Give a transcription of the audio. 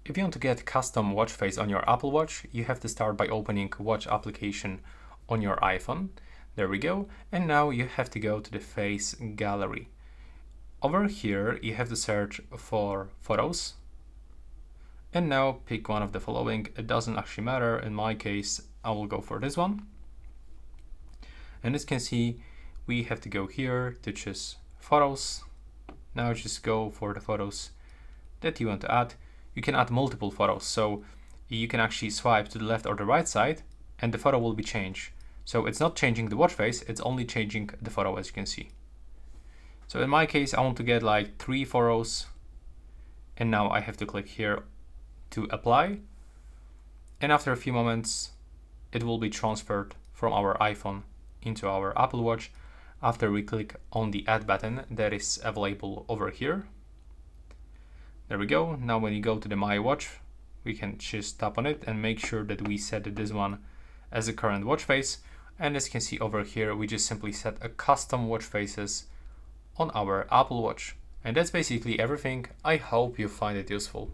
If you want to get custom watch face on your Apple Watch, you have to start by opening Watch application on your iPhone. There we go. And now you have to go to the face gallery. Over here, you have to search for photos. And now pick one of the following. It doesn't actually matter. In my case, I will go for this one. And as you can see, we have to go here to choose photos. Now just go for the photos that you want to add. You can add multiple photos, so you can actually swipe to the left or the right side and the photo will be changed. So it's not changing the watch face, it's only changing the photo, as you can see. So in my case, I want to get like 3 photos, and now I have to click here to apply. And after a few moments, it will be transferred from our iPhone into our Apple Watch after we click on the add button that is available over here. There we go. Now when you go to the My Watch, we can just tap on it and make sure that we set this one as a current watch face. And as you can see over here, we just simply set a custom watch faces on our Apple Watch. And that's basically everything. I hope you find it useful.